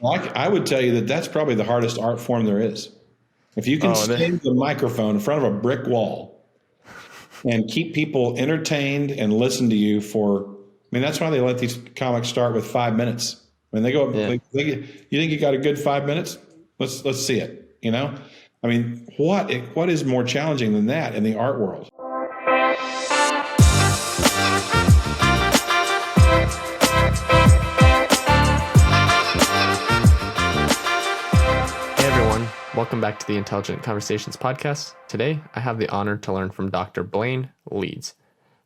I would tell you that that's probably the hardest art form there is. If you can Oh, stand the microphone in front of a brick wall and keep people entertained and listen to you that's why they let these comics start with 5 minutes. When they go, yeah. you think you got a good 5 minutes? Let's see it. What is more challenging than that in the art world? Hey everyone, welcome back to the Intelligent Conversations podcast. Today, I have the honor to learn from Dr. Blaine Leeds.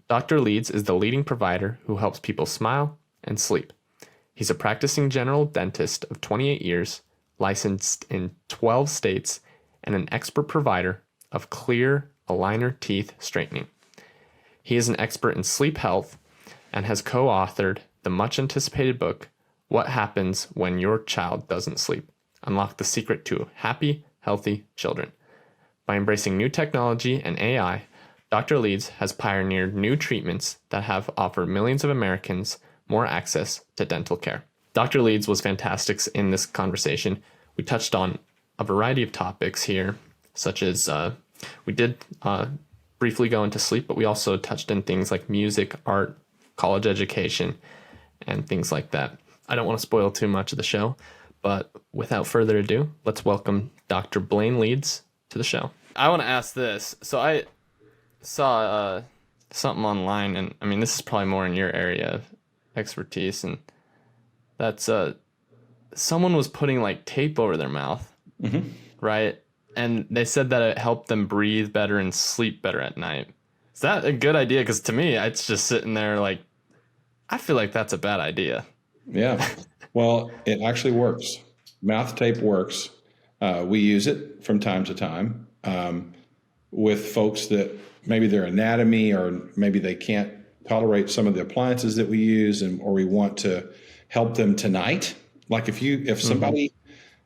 Dr. Leeds is the leading provider who helps people smile and sleep. He's a practicing general dentist of 28 years, licensed in 12 states, and an expert provider of clear aligner teeth straightening. He is an expert in sleep health and has co-authored the much-anticipated book, What Happens When Your Child Doesn't Sleep? Unlock the secret to happy, healthy children. By embracing new technology and AI, Dr. Leeds has pioneered new treatments that have offered millions of Americans more access to dental care. Dr. Leeds was fantastic in this conversation. We touched on a variety of topics here, such as we did briefly go into sleep, but we also touched on things like music, art, college education, and things like that. I don't want to spoil too much of the show, but without further ado, let's welcome Dr. Blaine Leeds to the show. I want to ask this. So I saw something online, and I mean, this is probably more in your area of expertise, and that's someone was putting like tape over their mouth, right? And they said that it helped them breathe better and sleep better at night. Is that a good idea? Because to me, it's just sitting there like, I feel like that's a bad idea. Yeah. Well, it actually works. Mouth tape works. We use it from time to time with folks that maybe their anatomy or maybe they can't tolerate some of the appliances that we use, or we want to help them tonight. Like if somebody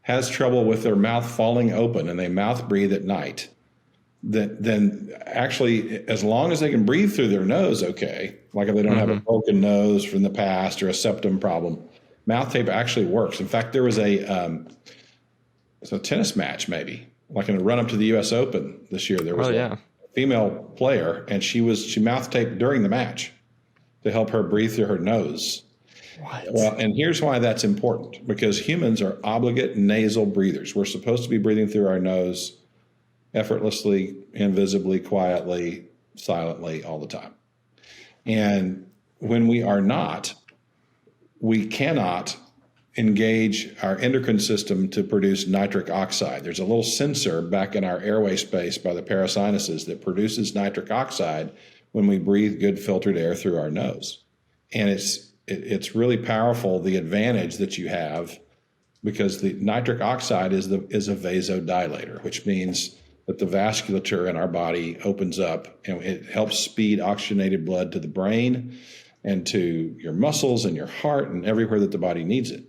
has trouble with their mouth falling open and they mouth breathe at night, then actually, as long as they can breathe through their nose, okay, like if they don't have a broken nose from the past or a septum problem, mouth tape actually works. In fact, there was a tennis match, maybe like in a run up to the U.S. Open this year. There was a female player, and she mouth taped during the match to help her breathe through her nose. What? Well, and here's why that's important, because humans are obligate nasal breathers. We're supposed to be breathing through our nose effortlessly, invisibly, quietly, silently, all the time. And when we are not, we cannot engage our endocrine system to produce nitric oxide. There's a little sensor back in our airway space by the parasinuses that produces nitric oxide when we breathe good filtered air through our nose. And it's really powerful, the advantage that you have, because the nitric oxide is a vasodilator, which means that the vasculature in our body opens up and it helps speed oxygenated blood to the brain and to your muscles and your heart and everywhere that the body needs it.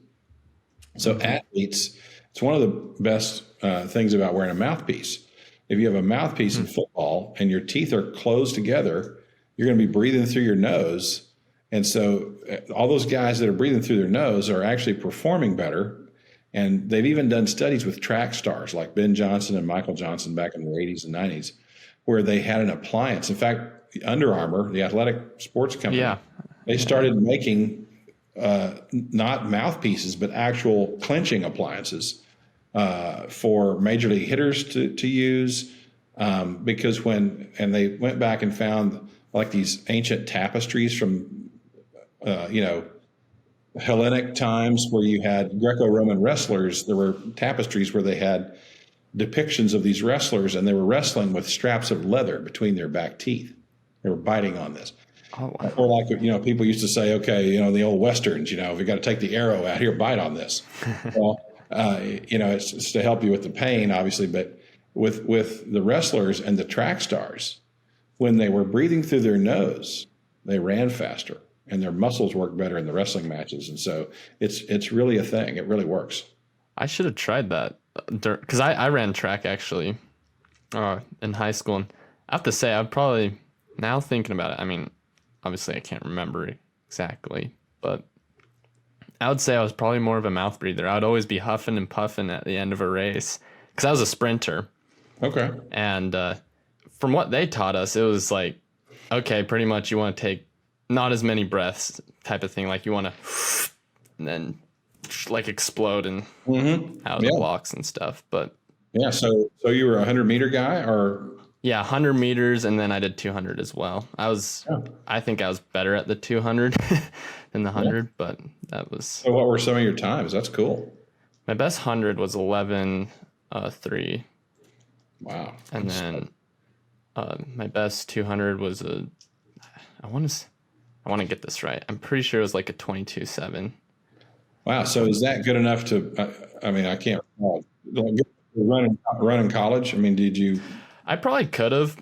So athletes, it's one of the best things about wearing a mouthpiece. If you have a mouthpiece in football and your teeth are closed together, you're going to be breathing through your nose. And so all those guys that are breathing through their nose are actually performing better. And they've even done studies with track stars like Ben Johnson and Michael Johnson back in the 80s and 90s, where they had an appliance. In fact, Under Armour, the athletic sports company, they started making not mouthpieces, but actual clenching appliances for major league hitters to use. Because and they went back and found like these ancient tapestries from, Hellenic times where you had Greco-Roman wrestlers. There were tapestries where they had depictions of these wrestlers, and they were wrestling with straps of leather between their back teeth. They were biting on this. Oh, wow. Or like, people used to say, okay, the old Westerns, we got to take the arrow out here, bite on this. Well, it's to help you with the pain, obviously, but with the wrestlers and the track stars, when they were breathing through their nose, they ran faster and their muscles work better in the wrestling matches. And so it's really a thing. It really works. I should have tried that because I ran track actually in high school. And I have to say, I've probably, now thinking about it, I mean, obviously I can't remember exactly, but I would say I was probably more of a mouth breather. I would always be huffing and puffing at the end of a race because I was a sprinter. Okay. And from what they taught us, it was like, okay, pretty much you want to take not as many breaths type of thing. Like you want to and then like explode and out of the Yeah. blocks and stuff. But Yeah. So you were a 100-meter guy, or? yeah, 100 meters, and then I did 200 as well. Oh. I think I was better at the 200 than the 100, but that was So what were some of your times? That's cool. my best 100 was 11:3, Wow. and then my best 200 was I want to get this right. I'm pretty sure it was like a 22:7. Wow. So is that good enough to? I mean, I can't recall. Run in college. I mean, did you I probably could have.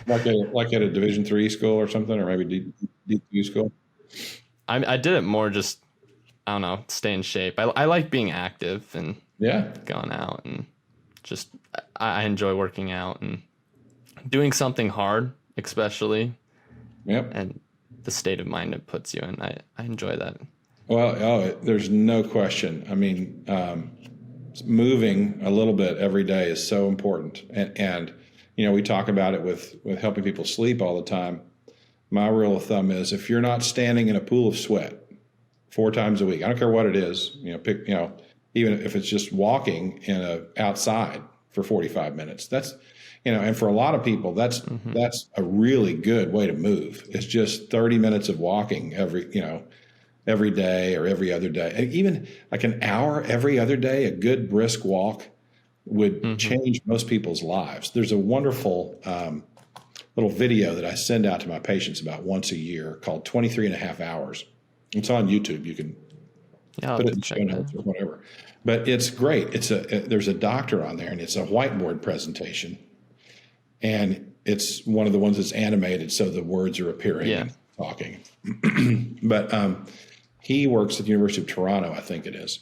like at a Division III school or something, or maybe D2 school? I did it more just, I don't know, stay in shape. I like being active and Yeah. going out, and just I enjoy working out and doing something hard, especially, Yep. and the state of mind it puts you in. I enjoy that. Well, there's no question. I mean, moving a little bit every day is so important, and we talk about it with helping people sleep all the time. My rule of thumb is if you're not standing in a pool of sweat 4 times a week, I don't care what it is, even if it's just walking outside for 45 minutes, that's, and for a lot of people, that's a really good way to move. It's just 30 minutes of walking every day or every other day. And even like an hour every other day, a good brisk walk would change most people's lives. There's a wonderful little video that I send out to my patients about once a year called 23 and a half hours. It's on YouTube. You can put it in show notes or whatever. But it's great. There's a doctor on there, and it's a whiteboard presentation. And it's one of the ones that's animated, so the words are appearing and talking. But he works at the University of Toronto, I think it is.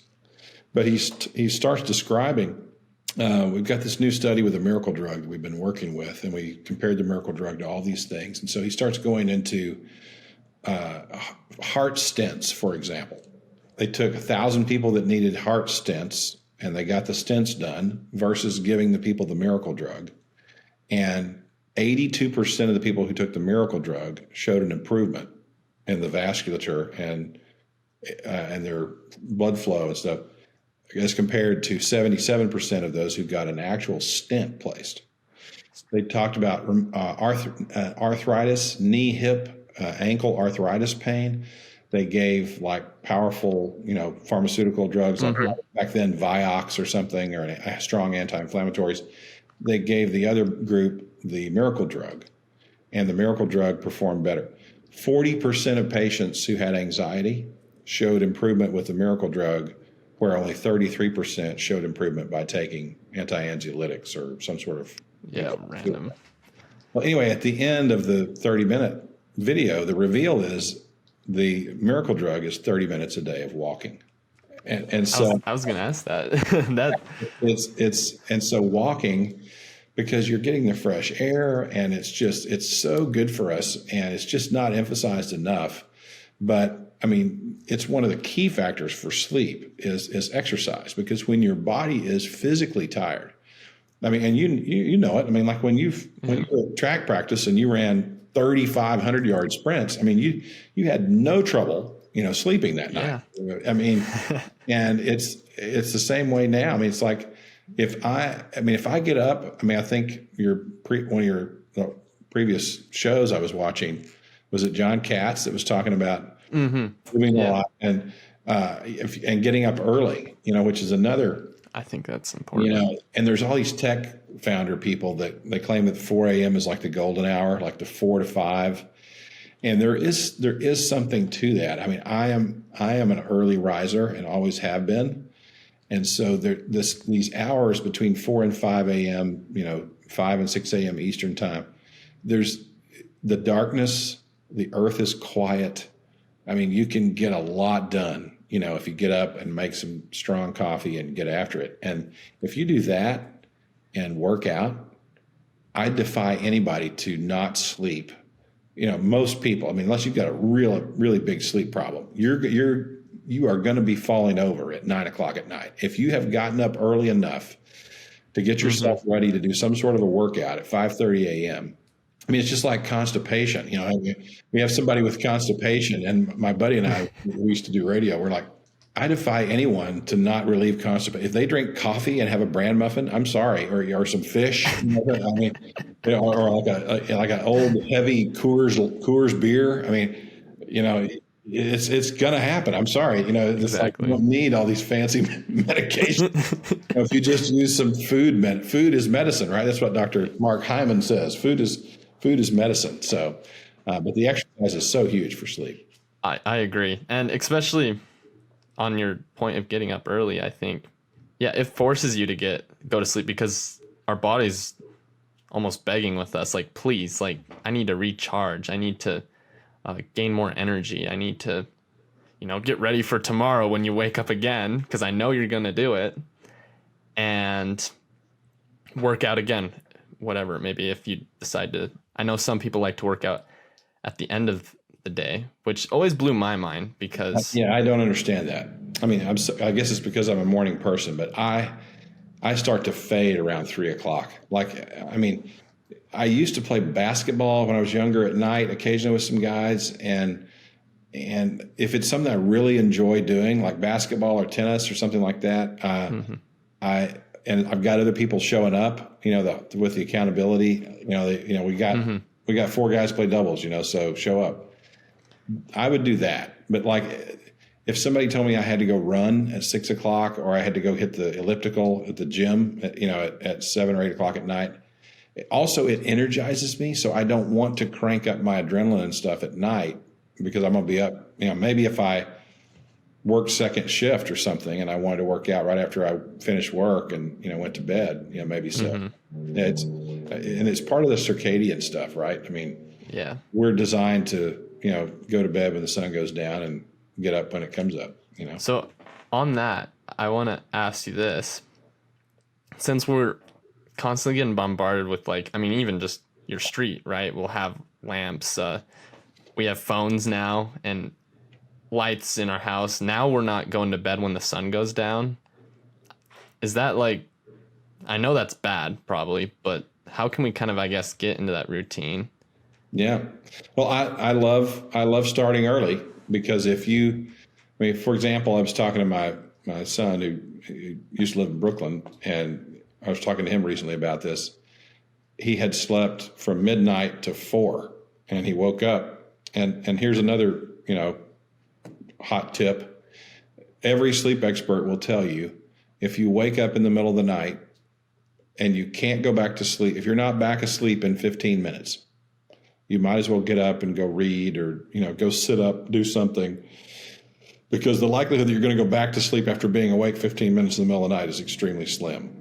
But he starts describing, we've got this new study with a miracle drug that we've been working with, and we compared the miracle drug to all these things. And so he starts going into heart stents, for example. They took 1,000 people that needed heart stents, and they got the stents done versus giving the people the miracle drug. And 82% of the people who took the miracle drug showed an improvement in the vasculature and their blood flow and stuff, as compared to 77% of those who got an actual stent placed. They talked about arthritis, knee, hip, ankle arthritis pain. They gave like powerful, pharmaceutical drugs, like back then Vioxx or something, or strong anti-inflammatories. They gave the other group the miracle drug, and the miracle drug performed better. 40% of patients who had anxiety showed improvement with the miracle drug, where only 33% showed improvement by taking anti-anxiolytics or some sort of random. Well, anyway, at the end of the 30-minute video, the reveal is the miracle drug is 30 minutes a day of walking. And so I was going to ask that. And so walking, because you're getting the fresh air, and it's so good for us, and it's just not emphasized enough. But I mean, it's one of the key factors for sleep is exercise, because when your body is physically tired, I mean, and you know it. I mean, like when you were at track practice and you ran 3,500 yard sprints, I mean, you had no trouble, sleeping that night. I mean, and it's the same way now. I mean, it's like if I get up, I mean, I think one of your previous shows I was watching, was it John Katz that was talking about moving a lot and getting up early, which is another. I think that's important. And there's all these tech founder people that they claim that 4 a.m. is like the golden hour, like the 4 to 5. And there is something to that. I mean, I am an early riser and always have been. And so these hours between 4 and 5 a.m., 5 and 6 a.m. Eastern time, there's the darkness, the earth is quiet. I mean, you can get a lot done, if you get up and make some strong coffee and get after it. And if you do that and work out, I defy anybody to not sleep. Most people, I mean, unless you've got a really big sleep problem, you're you are going to be falling over at 9 o'clock at night. If you have gotten up early enough to get yourself ready to do some sort of a workout at 5:30 a.m. I mean, it's just like constipation. We have somebody with constipation, and my buddy and I, we used to do radio. We're like, I defy anyone to not relieve constipation. If they drink coffee and have a bran muffin, I'm sorry, or some fish. I mean, or like an old heavy Coors beer. I mean, it's gonna happen. I'm sorry. Exactly. You don't need all these fancy medications. If you just use some food, food is medicine, right? That's what Dr. Mark Hyman says. Food is medicine. So, but the exercise is so huge for sleep. I agree. And especially on your point of getting up early, I think, it forces you to go to sleep because our body's almost begging with us, like, please, like, I need to recharge. I need to gain more energy. I need to, get ready for tomorrow when you wake up again, because I know you're going to do it, and work out again, whatever. Maybe if you decide to, I know some people like to work out at the end of the day, which always blew my mind because I don't understand that. I mean, I guess it's because I'm a morning person, but I start to fade around 3 o'clock. Like, I mean, I used to play basketball when I was younger at night, occasionally with some guys, and if it's something I really enjoy doing, like basketball or tennis or something like that, I've got other people showing up, with the accountability, we got 4 guys play doubles, so show up. I would do that. But like, if somebody told me I had to go run at 6 o'clock, or I had to go hit the elliptical at the gym at 7 or 8 o'clock at night, it energizes me. So I don't want to crank up my adrenaline and stuff at night, because I'm going to be up, maybe if I worked second shift or something and I wanted to work out right after I finished work and, went to bed, maybe so. It's part of the circadian stuff, right? I mean, we're designed to, go to bed when the sun goes down and get up when it comes up, So on that, I want to ask you this. Since we're constantly getting bombarded with, like, I mean, even just your street, right? We'll have lamps. We have phones now and lights in our house. Now we're not going to bed when the sun goes down. Is that, like, I know that's bad probably, but how can we kind of, I guess, get into that routine? Yeah. Well, I love starting early, because for example, I was talking to my son who used to live in Brooklyn, and I was talking to him recently about this. He had slept from midnight to 4, and he woke up, and here's another, hot tip. Every sleep expert will tell you, if you wake up in the middle of the night and you can't go back to sleep, if you're not back asleep in 15 minutes, you might as well get up and go read, or, go sit up, do something, because the likelihood that you're going to go back to sleep after being awake 15 minutes in the middle of the night is extremely slim.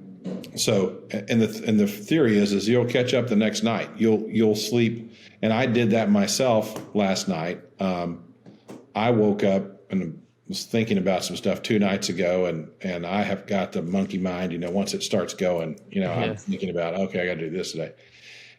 So, and the theory is you'll catch up the next night. You'll sleep. And I did that myself last night. I woke up and was thinking about some stuff 2 nights ago, and I have got the monkey mind, once it starts going, I'm thinking about, okay, I got to do this today.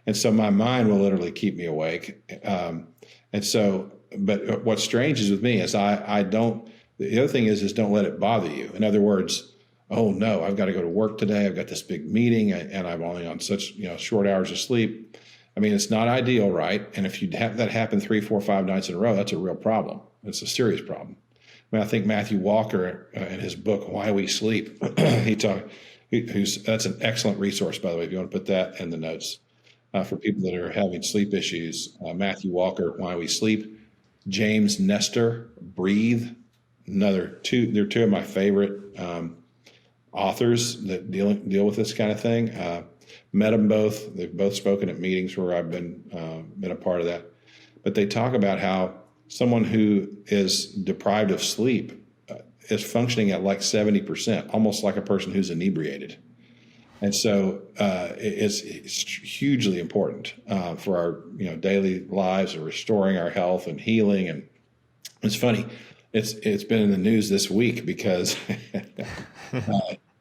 And so my mind will literally keep me awake. And so, but what's strange is with me is I don't, the other thing is don't let it bother you. In other words, oh no, I've got to go to work today. I've got this big meeting, and I'm only on such, short hours of sleep. I mean, it's not ideal, right? And if you have that happen 3, 4, 5 nights in a row, that's a real problem. It's a serious problem. I mean, I think Matthew Walker, in his book, Why We Sleep, that's an excellent resource, by the way, if you want to put that in the notes. For people that are having sleep issues, Matthew Walker, Why We Sleep, James Nestor, Breathe, they're 2 of my favorite authors that deal with this kind of thing. Met them both. They've both spoken at meetings where I've been a part of that. But they talk about how someone who is deprived of sleep is functioning at like 70%, almost like a person who's inebriated. And so it's hugely important for our daily lives and restoring our health and healing. And it's funny, it's been in the news this week because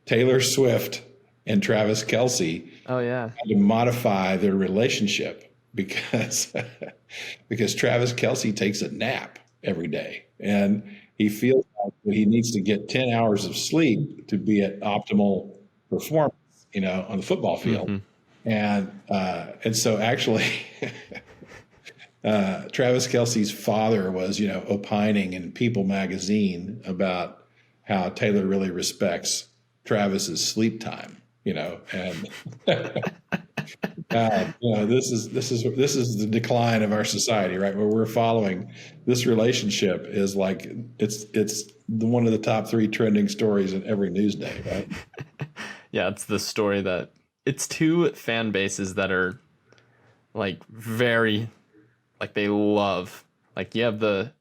Taylor Swift and Travis Kelce had to modify their relationship because Travis Kelce takes a nap every day, and he feels but he needs to get 10 hours of sleep to be at optimal performance, on the football field. And so actually, Travis Kelce's father was, opining in People magazine about how Taylor really respects Travis's sleep time, and this is the decline of our society, right? Where we're following this relationship is like it's one of the top 3 trending stories in every news day, right? Yeah, it's the story that it's 2 fan bases that are like very, like they love, like you have the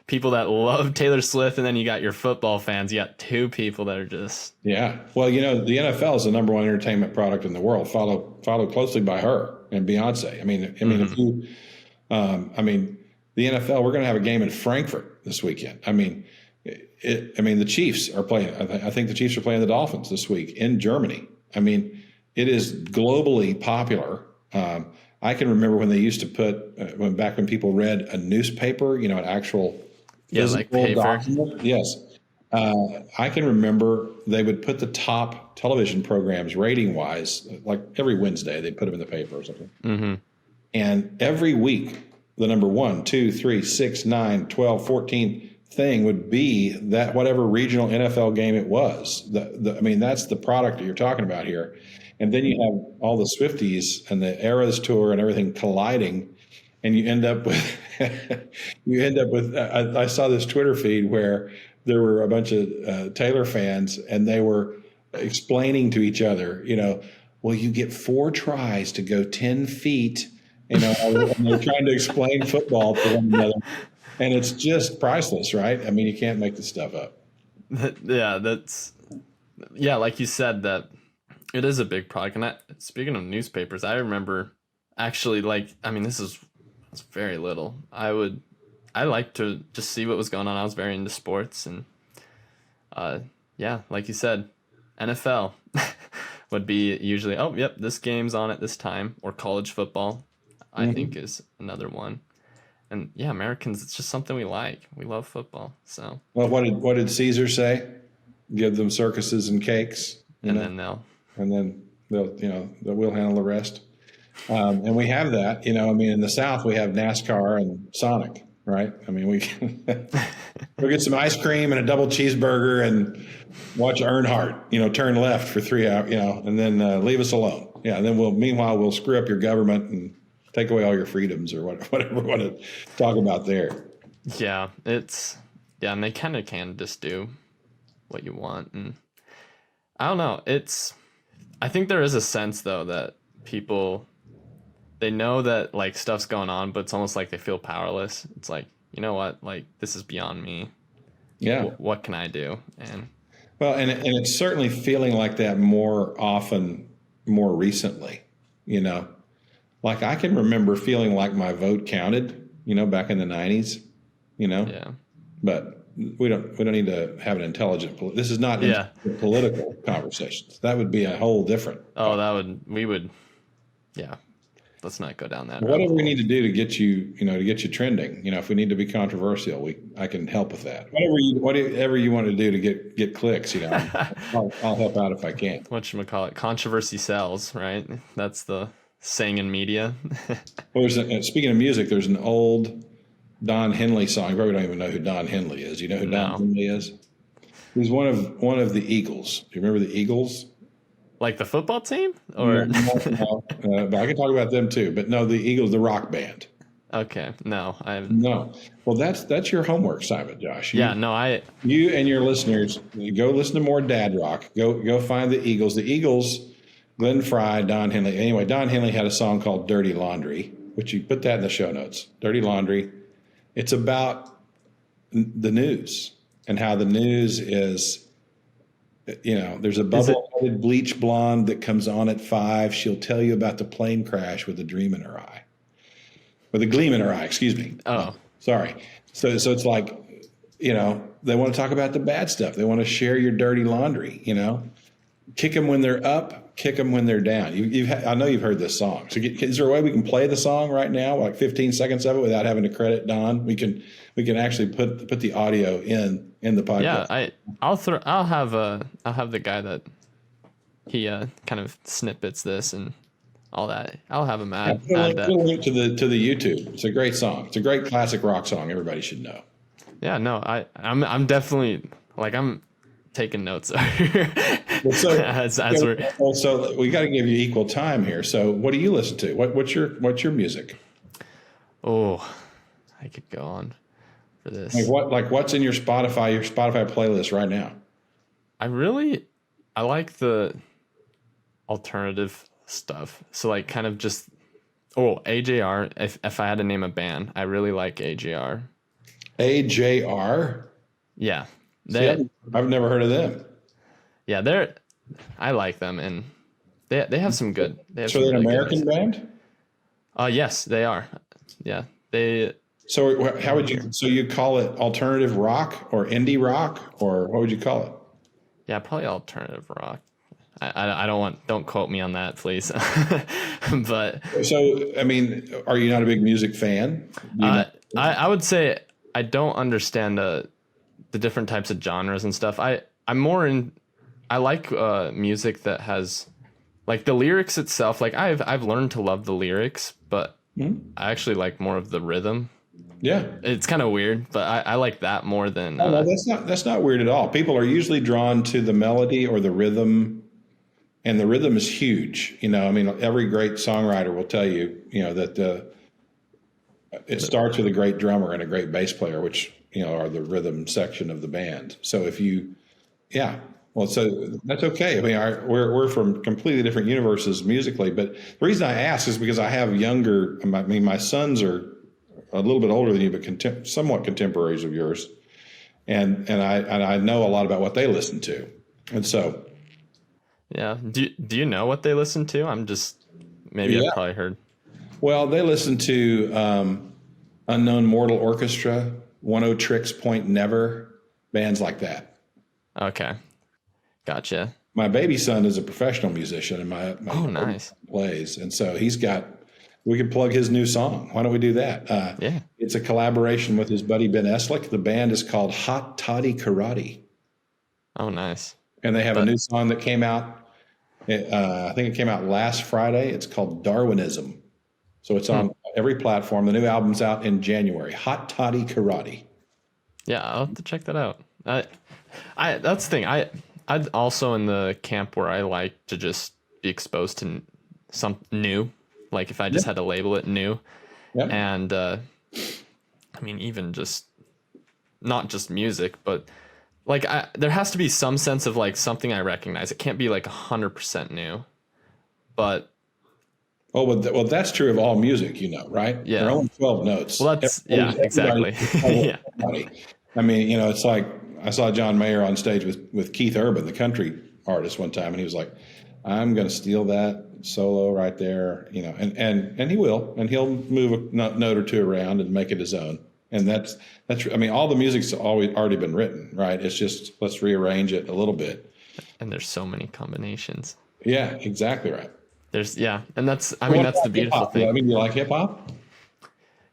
people that love Taylor Swift, and then you got your football fans. You got 2 people that are just Well, the NFL is the number 1 entertainment product in the world, followed closely by her and Beyonce. I mean, if you, the NFL, we're going to have a game in Frankfurt this weekend. The Chiefs are playing. I think the Chiefs are playing the Dolphins this week in Germany. I mean, it is globally popular. I can remember when they used to put back when people read a newspaper, an actual like paper. document. Yes. I can remember they would put the top television programs rating wise, like every Wednesday, they'd put them in the paper or something. And every week, the number 1, 2, 3, 6, 9, 12, 14 thing would be that whatever regional NFL game it was. That's the product that you're talking about here. And then you have all the Swifties and the Eras Tour and everything colliding, and you end up with I saw this Twitter feed where there were a bunch of Taylor fans, and they were explaining to each other, well, you get 4 tries to go 10 feet, and they're trying to explain football to one another. And it's just priceless, right? I mean, you can't make this stuff up. Yeah, like you said, that it is a big product. And speaking of newspapers, I remember actually, this is very little. I like to just see what was going on. I was very into sports, and like you said, NFL would be usually, oh, yep, this game's on at this time, or college football, I think is another one. And yeah, Americans, it's just something we like. We love football. So, well, what did Caesar say? Give them circuses and cakes, then we'll handle the rest. And we have that, in the South we have NASCAR and Sonic, right? I mean, we can we'll get some ice cream and a double cheeseburger and watch Earnhardt, turn left for 3 hours, and then leave us alone. Yeah, and then meanwhile we'll screw up your government and take away all your freedoms or whatever we want to talk about there. Yeah, and they kind of can just do what you want. And I don't know. I think there is a sense, though, that people, they know that, like, stuff's going on, but it's almost like they feel powerless. It's like, you know what? Like, this is beyond me. Yeah. What can I do? And it's certainly feeling like that more often, more recently, Like, I can remember feeling like my vote counted, back in the 90s, Yeah. But we don't need to have an intelligent. This is not political conversations. That would be a whole different. Yeah. Let's not go down that. Whatever we need to do to get you, trending. If we need to be controversial, I can help with that. Whatever you want to do to get clicks, I'll help out if I can. Whatchamacallit, controversy sells, right? That's the saying in media. Well, speaking of music, there's an old Don Henley song. You probably don't even know who Don Henley is. You know who Don Henley is? He's one of the Eagles. Do you remember the Eagles? Like the football team? Or no, but I can talk about them too. But no, the Eagles, the rock band. Okay, no, no. Well, that's your homework assignment, Josh. You and your listeners go listen to more dad rock. Go find the Eagles. The Eagles, Glenn Frey, Don Henley. Anyway, Don Henley had a song called "Dirty Laundry," which you put that in the show notes. "Dirty Laundry." It's about the news and how the news is. There's a bubble-headed bleach blonde that comes on at 5. She'll tell you about the plane crash with a dream in her eye. With a gleam in her eye, excuse me. Oh. Sorry. So it's like, they want to talk about the bad stuff. They want to share your dirty laundry, kick them when they're up, kick them when they're down. I know you've heard this song. So is there a way we can play the song right now, like 15 seconds of it, without having to credit Don? We can actually put the audio in the podcast. Yeah, I'll have the guy that he kind of snippets this and all that. I'll have him add Put that. a link to the YouTube. It's a great song. It's a great classic rock song. Everybody should know. Yeah, no, I'm definitely like I'm taking notes. So we got to give you equal time here. So what do you listen to? What's your music? Oh, I could go on for this. What's in your Spotify playlist right now? I like the alternative stuff. So like kind of just AJR. If I had to name a band, I really like AJR. AJR? Yeah. I've never heard of them. Yeah, I like them, and they have some good. So they're an American band? Yes, they are. Yeah, So how would you? So you call it alternative rock or indie rock, or what would you call it? Yeah, probably alternative rock. I don't quote me on that, please. But so I mean, are you not a big music fan? I would say I don't understand the different types of genres and stuff. I'm more in. I like music that has like the lyrics itself. Like I've learned to love the lyrics, but I actually like more of the rhythm. Yeah, it's kind of weird, but I like that more than. No, that's not weird at all. People are usually drawn to the melody or the rhythm, and the rhythm is huge. I mean, every great songwriter will tell you, that it starts with a great drummer and a great bass player, which are the rhythm section of the band. So so that's okay. I mean, we're from completely different universes musically, but the reason I ask is because I have younger. I mean, my sons are a little bit older than you, but somewhat contemporaries of yours, and I know a lot about what they listen to, and so. Yeah. Do you know what they listen to? I'm just I've probably heard. Well, they listen to Unknown Mortal Orchestra, One O Tricks Point Never, bands like that. Okay. Gotcha. My baby son is a professional musician, and my nice plays, and so we could plug his new song. Why don't we do that? Yeah. It's a collaboration with his buddy Ben Eslick. The band is called Hot Toddy Karate. Oh, nice. And they have a new song that came out. I think it came out last Friday. It's called Darwinism. So it's on every platform. The new album's out in January. Hot Toddy Karate. Yeah, I'll have to check that out. That's the thing. I'd also in the camp where I like to just be exposed to some new. Like if I just had to label it new. Yeah. And I mean, even just not just music, but like there has to be some sense of like something I recognize. It can't be like 100% new, but. Well, that's true of all music, right? Yeah. There are only 12 notes. Well, exactly. Yeah. I mean, it's like I saw John Mayer on stage with Keith Urban, the country artist, one time, and he was like, "I'm going to steal that solo right there," and he will, and he'll move a note or two around and make it his own. And that's. I mean, all the music's already been written, right? It's just let's rearrange it a little bit. And there's so many combinations. Yeah, exactly right. And that's the beautiful thing. I mean, you like hip hop?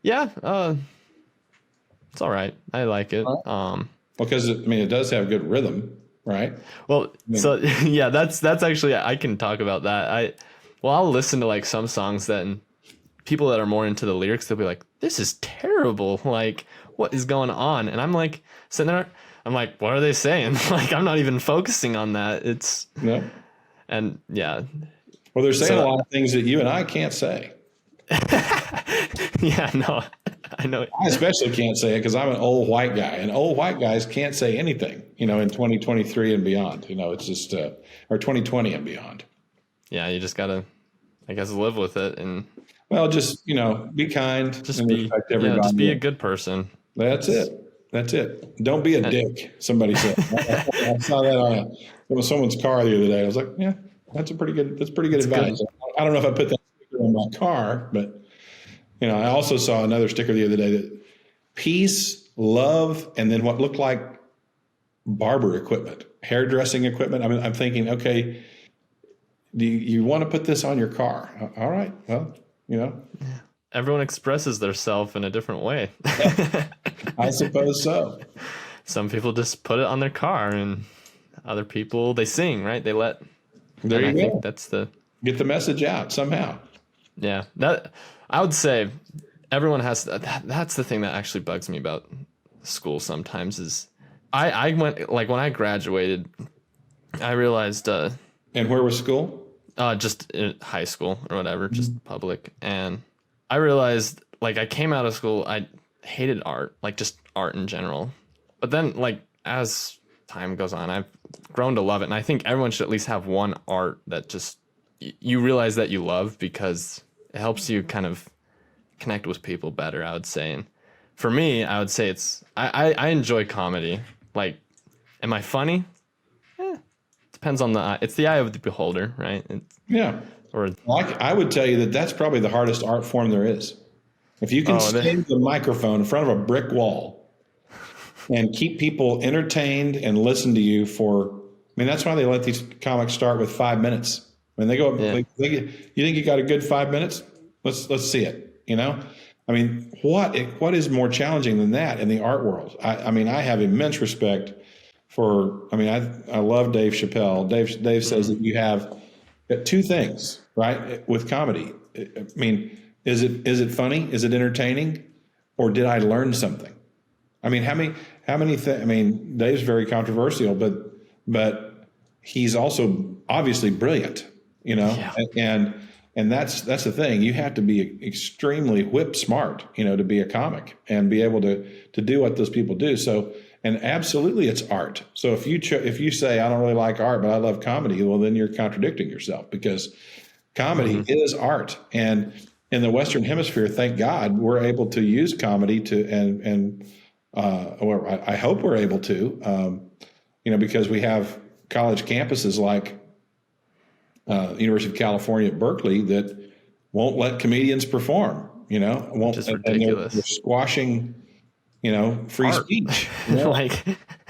Yeah, it's all right. I like it. Because it does have good rhythm, right? Well, so yeah, that's actually I can talk about that. I'll listen to like some songs that and people that are more into the lyrics, they'll be like, "This is terrible. Like, what is going on?" And I'm like sitting there, I'm like, "What are they saying?" Like, I'm not even focusing on that. It's and yeah. Well, they're saying a lot of things that you and I can't say. Yeah, no, I know. I especially can't say it because I'm an old white guy, and old white guys can't say anything, in 2023 and beyond. It's just, or 2020 and beyond. Yeah, you just gotta, I guess, live with it and. Well, just be kind. Just be a good person. That's it. Don't be a dick. Somebody said. I saw that on someone's car the other day. I was like, yeah. That's pretty good advice. Good. I don't know if I put that sticker on my car, but I also saw another sticker the other day that peace, love, and then what looked like barber equipment. hairdressing equipment. I mean, I'm thinking, okay, do you want to put this on your car? All right. Well, Everyone expresses themselves in a different way. I suppose so. Some people just put it on their car, and other people, they sing, right? They let, There and you I go. think that's Get the message out somehow. yeah, that I would say everyone has that's the thing that actually bugs me about school sometimes is I went, like, when I graduated, I realized And where was school? just in high school or whatever, just public, and I realized, like, I came out of school, I hated art, like just art in general, but then, like, as time goes on, I've grown to love it, and I think everyone should at least have one art that just you realize that you love, because it helps you kind of connect with people better, I would say. And for me, I would say I enjoy comedy. Like, am I funny? Depends on the eye. It's the eye of the beholder, right? Yeah. Or I would tell you that that's probably the hardest art form there is. If you can stand the microphone in front of a brick wall and keep people entertained and listen to you that's why they let these comics start with 5 minutes. When they go, you think you got a good 5 minutes? Let's see it. I mean, what is more challenging than that in the art world? I have immense respect for. I love Dave Chappelle. Dave says that you have two things, right, with comedy. I mean, is it funny? Is it entertaining? Or did I learn something? I mean, how many Dave's very controversial, but he's also obviously brilliant, and that's the thing. You have to be extremely whip smart, to be a comic and be able to do what those people do. So, and absolutely it's art. So if you say, I don't really like art, but I love comedy, well, then you're contradicting yourself, because comedy is art. And in the Western Hemisphere, thank God, we're able to use comedy or I hope we're able to, because we have college campuses like University of California at Berkeley that won't let comedians perform, won't, just and ridiculous. they're squashing, free Art. speech. Like,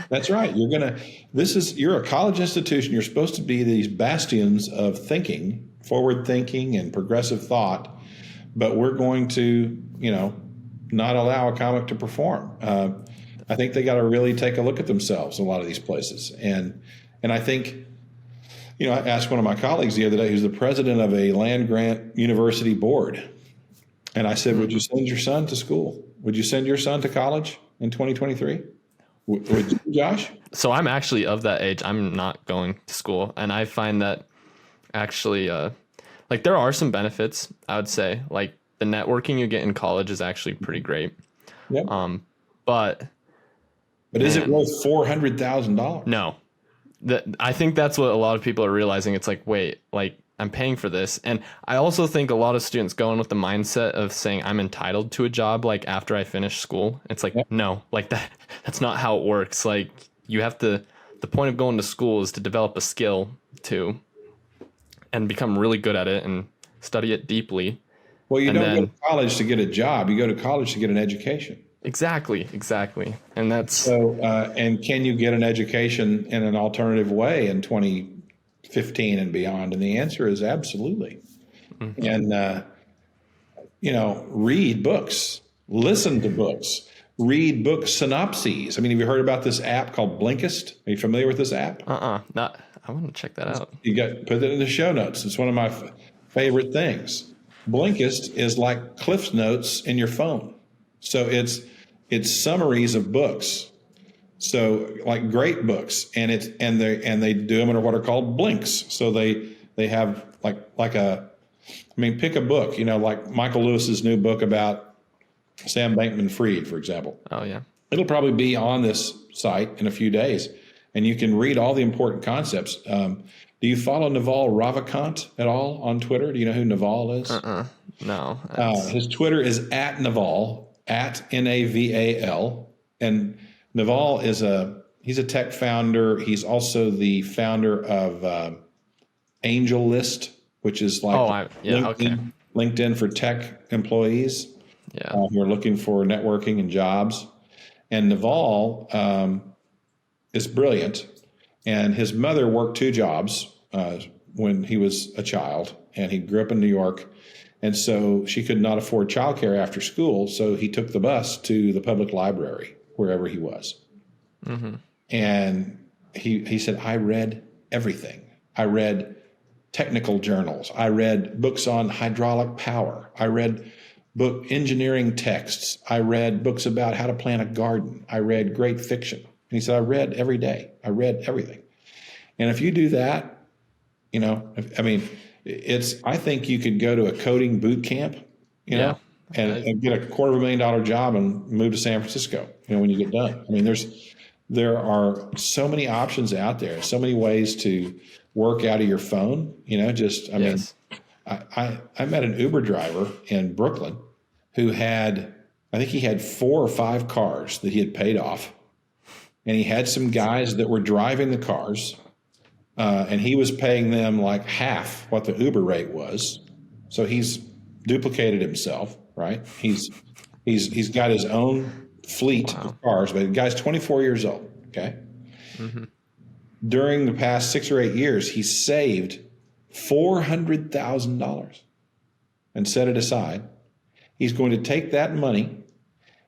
That's right. You're a college institution. You're supposed to be these bastions of thinking, forward thinking and progressive thought, but we're going to, not allow a comic to perform. I think they got to really take a look at themselves in a lot of these places. And I think, I asked one of my colleagues the other day, who's the president of a land grant university board. And I said, would you send your son to school? Would you send your son to college in 2023? Would you, Josh? So I'm actually of that age. I'm not going to school. And I find that actually, like, there are some benefits, I would say. Like, the networking you get in college is actually pretty great. Yep. But is it worth $400,000? No. I think that's what a lot of people are realizing. It's like, wait, like, I'm paying for this. And I also think a lot of students go in with the mindset of saying I'm entitled to a job, like, after I finish school. It's like, no, like, that's not how it works. Like, you have to, the point of going to school is to develop a skill too and become really good at it and study it deeply. Well, you don't go to college to get a job. You go to college to get an education. Exactly. And that's so. And can you get an education in an alternative way in 2015 and beyond? And the answer is absolutely. And read books, listen to books, read book synopses. Have you heard about this app called Blinkist? Are you familiar with this app? Not. I want to check that out. Put it in the show notes. It's one of my favorite things. Blinkist is like Cliff's Notes in your phone. So it's summaries of books. So, like, great books, and they do them in what are called blinks. So they have pick a book, like Michael Lewis's new book about Sam Bankman-Fried, for example. Oh yeah. It'll probably be on this site in a few days, and you can read all the important concepts. Do you follow Naval Ravikant at all on Twitter? Do you know who Naval is? No. His Twitter is @Naval, @NAVAL. And Naval he's a tech founder. He's also the founder of Angel List, which is like LinkedIn for tech employees who are looking for networking and jobs. And Naval is brilliant. And his mother worked two jobs when he was a child, and he grew up in New York. And so she could not afford childcare after school, so he took the bus to the public library wherever he was. Mm-hmm. And he said, I read everything. I read technical journals. I read books on hydraulic power. I read engineering texts. I read books about how to plant a garden. I read great fiction. And he said, I read every day. I read everything. And if you do that, I think you could go to a coding boot camp, and get a $250,000 job and move to San Francisco, when you get done. I mean, there are so many options out there, so many ways to work out of your phone, Yes. I met an Uber driver in Brooklyn who I think he had 4 or 5 cars that he had paid off. And he had some guys that were driving the cars, and he was paying them like half what the Uber rate was. So he's duplicated himself, right? He's got his own fleet of cars, but the guy's 24 years old, okay? Mm-hmm. During the past 6 or 8 years, he saved $400,000 and set it aside. He's going to take that money.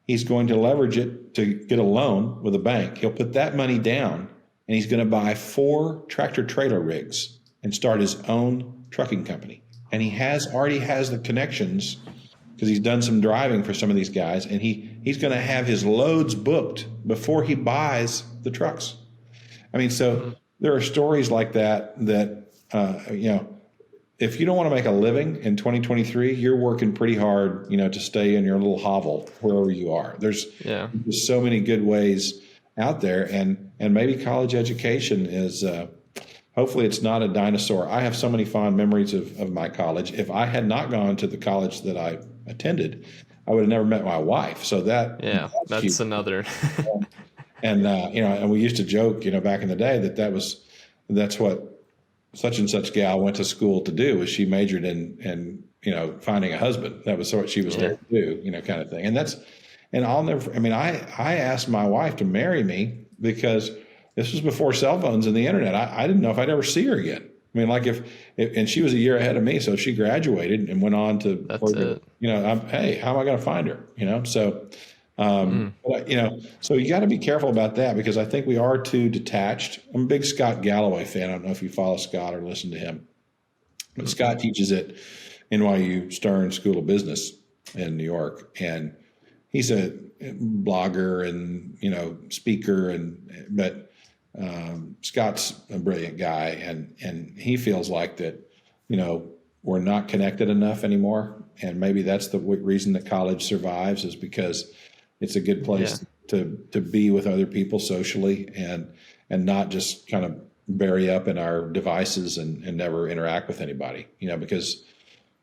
He's going to leverage it to get a loan with a bank. He'll put that money down, and he's going to buy 4 tractor-trailer rigs and start his own trucking company. And he already has the connections because he's done some driving for some of these guys, and he's going to have his loads booked before he buys the trucks. I mean, so there are stories like that, if you don't want to make a living in 2023, you're working pretty hard, to stay in your little hovel wherever you are. There's so many good ways out there, and maybe college education is, hopefully it's not a dinosaur. I have so many fond memories of my college. If I had not gone to the college that I attended, I would have never met my wife. So that's huge. Another. And we used to joke, back in the day that's what such and such gal went to school to do, was she majored in finding a husband. That was what she was there to do, kind of thing. And I asked my wife to marry me because this was before cell phones and the internet. I didn't know if I'd ever see her again. I mean, like and she was a year ahead of me, so she graduated and went on to, hey, how am I going to find her? So, so you got to be careful about that, because I think we are too detached. I'm a big Scott Galloway fan. I don't know if you follow Scott or listen to him, but Scott teaches at NYU Stern School of Business in New York, and he's a blogger and speaker, but Scott's a brilliant guy, and he feels like that we're not connected enough anymore, and maybe that's the reason that college survives, is because it's a good place to be with other people socially, and not just kind of bury up in our devices and never interact with anybody, because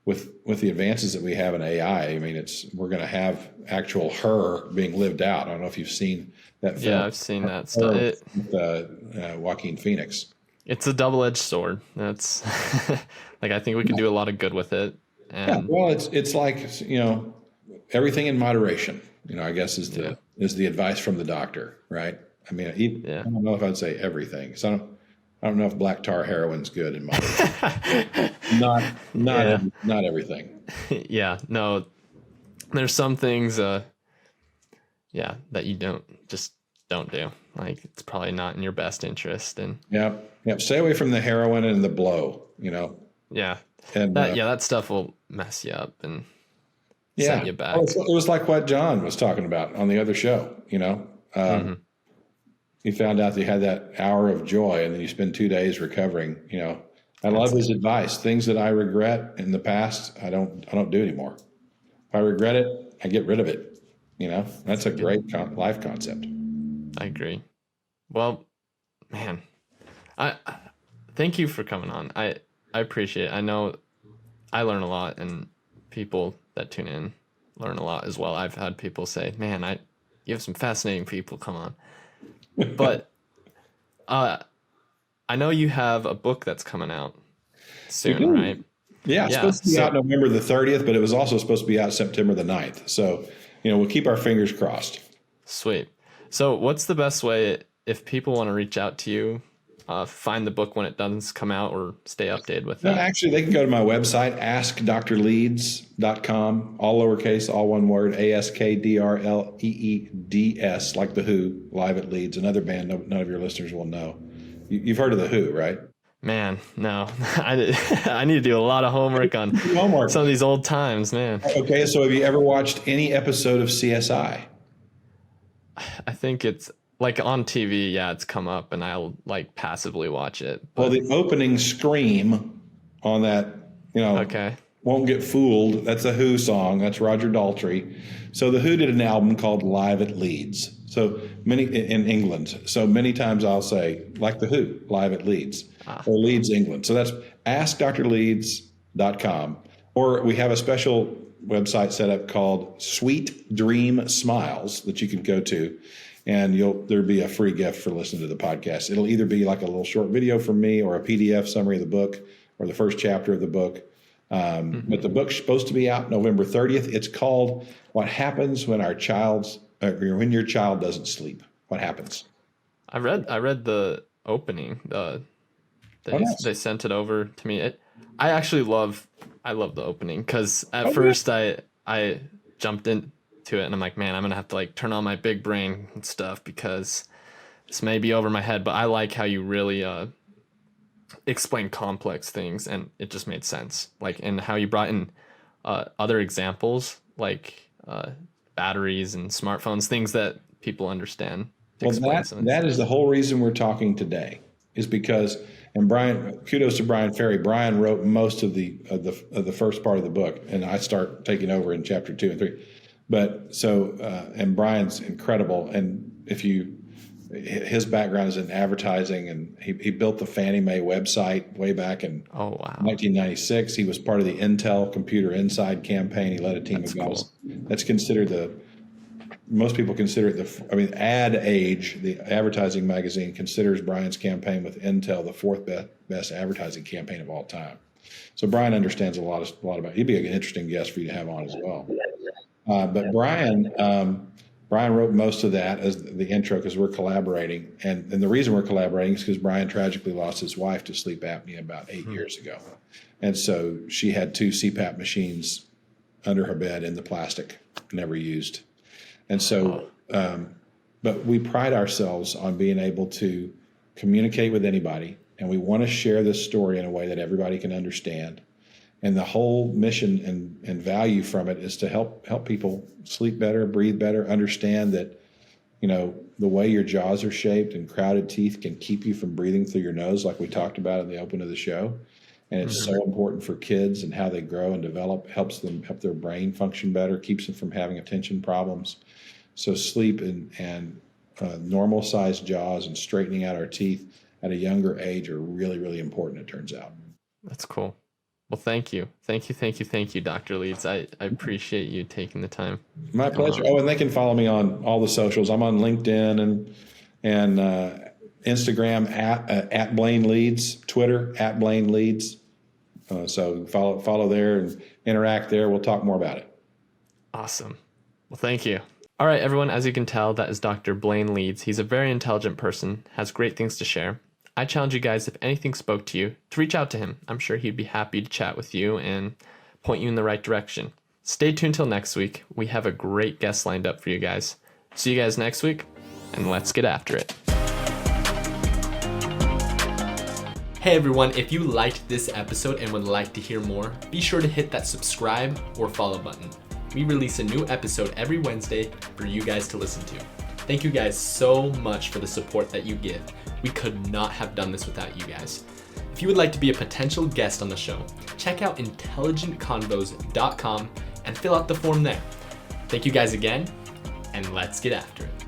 with the advances that we have in AI, I mean, we're going to have actual her being lived out. I don't know if you've seen that film. Yeah, I've seen that stuff. With Joaquin Phoenix. It's a double-edged sword. That's I think we can do a lot of good with it. And well, it's like, everything in moderation, I guess is the advice from the doctor, right? I mean, I don't know if I'd say everything. So I don't know if black tar heroin's good in moderation. not everything. Yeah, no. There's some things that you don't do. Like, it's probably not in your best interest. And stay away from the heroin and the blow, Yeah. And that stuff will mess you up and set you back. It was like what John was talking about on the other show, He found out that he had that hour of joy, and then you spend 2 days recovering. I love his advice. Things that I regret in the past, I don't do anymore. If I regret it, I get rid of it. That's a great life concept. I agree. Well, man, I thank you for coming on. I appreciate it. I know I learn a lot, and people that tune in learn a lot as well. I've had people say, man, you have some fascinating people come on. But I know you have a book that's coming out soon, right? Yeah, it's supposed to be out November the 30th, but it was also supposed to be out September the 9th. So, we'll keep our fingers crossed. Sweet. So what's the best way, if people want to reach out to you, find the book when it does come out or stay updated with No, that? actually, they can go to my website, askdrleeds.com, all lowercase, all one word, ASKDRLEEDS, like The Who, live at Leeds, another band none of your listeners will know. You've heard of The Who, right? Man, no. I need to do a lot of homework on Homework. some of these old times, man. Okay, so have you ever watched any episode of CSI? I think it's like on TV, yeah, it's come up and I'll like passively watch it. Well, the opening scream on that, Okay. Won't Get Fooled, that's a Who song. That's Roger Daltrey. So The Who did an album called Live at Leeds. So many in England. So many times I'll say, like The Who, Live at Leeds, or Leeds, England. So that's askdrleeds.com. Or we have a special website set up called Sweet Dream Smiles that you can go to, and there'll be a free gift for listening to the podcast. It'll either be like a little short video from me or a PDF summary of the book or the first chapter of the book. But the book's supposed to be out November 30th. It's called What Happens When When Your Child Doesn't Sleep. What happens? I read the opening. They sent it over to me. I love the opening because at first I jumped into it and I'm like, man, I'm gonna have to like turn on my big brain and stuff because this may be over my head. But I like how you really explain complex things, and it just made sense. Like, and how you brought in other examples like batteries and smartphones, things that people understand. Well, that is the whole reason we're talking today, is because, and Brian, kudos to Brian Ferry. Brian wrote most of the first part of the book, and I start taking over in chapter 2 and 3. But so, and Brian's incredible, and his background is in advertising, and he built the Fannie Mae website way back in 1996. He was part of the Intel Computer Inside campaign. He led a team of guys. That's considered most people consider it Ad Age, the advertising magazine, considers Brian's campaign with Intel the fourth best advertising campaign of all time. So Brian understands a lot about it. He'd be an interesting guest for you to have on as well. But Brian wrote most of that as the intro because we're collaborating. And the reason we're collaborating is because Brian tragically lost his wife to sleep apnea about 8 years ago. And so she had 2 CPAP machines under her bed in the plastic, never used. And so, but we pride ourselves on being able to communicate with anybody, and we want to share this story in a way that everybody can understand. And the whole mission and value from it is to help people sleep better, breathe better, understand that, the way your jaws are shaped and crowded teeth can keep you from breathing through your nose, like we talked about in the open of the show. And it's so important for kids and how they grow and develop, help their brain function better, keeps them from having attention problems. So sleep and normal sized jaws and straightening out our teeth at a younger age are really, really important, it turns out. That's cool. Well, thank you, Dr. Leeds. I appreciate you taking the time. My pleasure. And they can follow me on all the socials. I'm on LinkedIn and Instagram at Blaine Leeds, Twitter at Blaine Leeds. So follow there and interact there. We'll talk more about it. Awesome. Well, thank you. All right, everyone. As you can tell, that is Dr. Blaine Leeds. He's a very intelligent person, has great things to share. I challenge you guys, if anything spoke to you, to reach out to him. I'm sure he'd be happy to chat with you and point you in the right direction. Stay tuned till next week. We have a great guest lined up for you guys. See you guys next week, and let's get after it. Hey everyone, if you liked this episode and would like to hear more, be sure to hit that subscribe or follow button. We release a new episode every Wednesday for you guys to listen to. Thank you guys so much for the support that you give. We could not have done this without you guys. If you would like to be a potential guest on the show, check out intelligentconvos.com and fill out the form there. Thank you guys again, and let's get after it.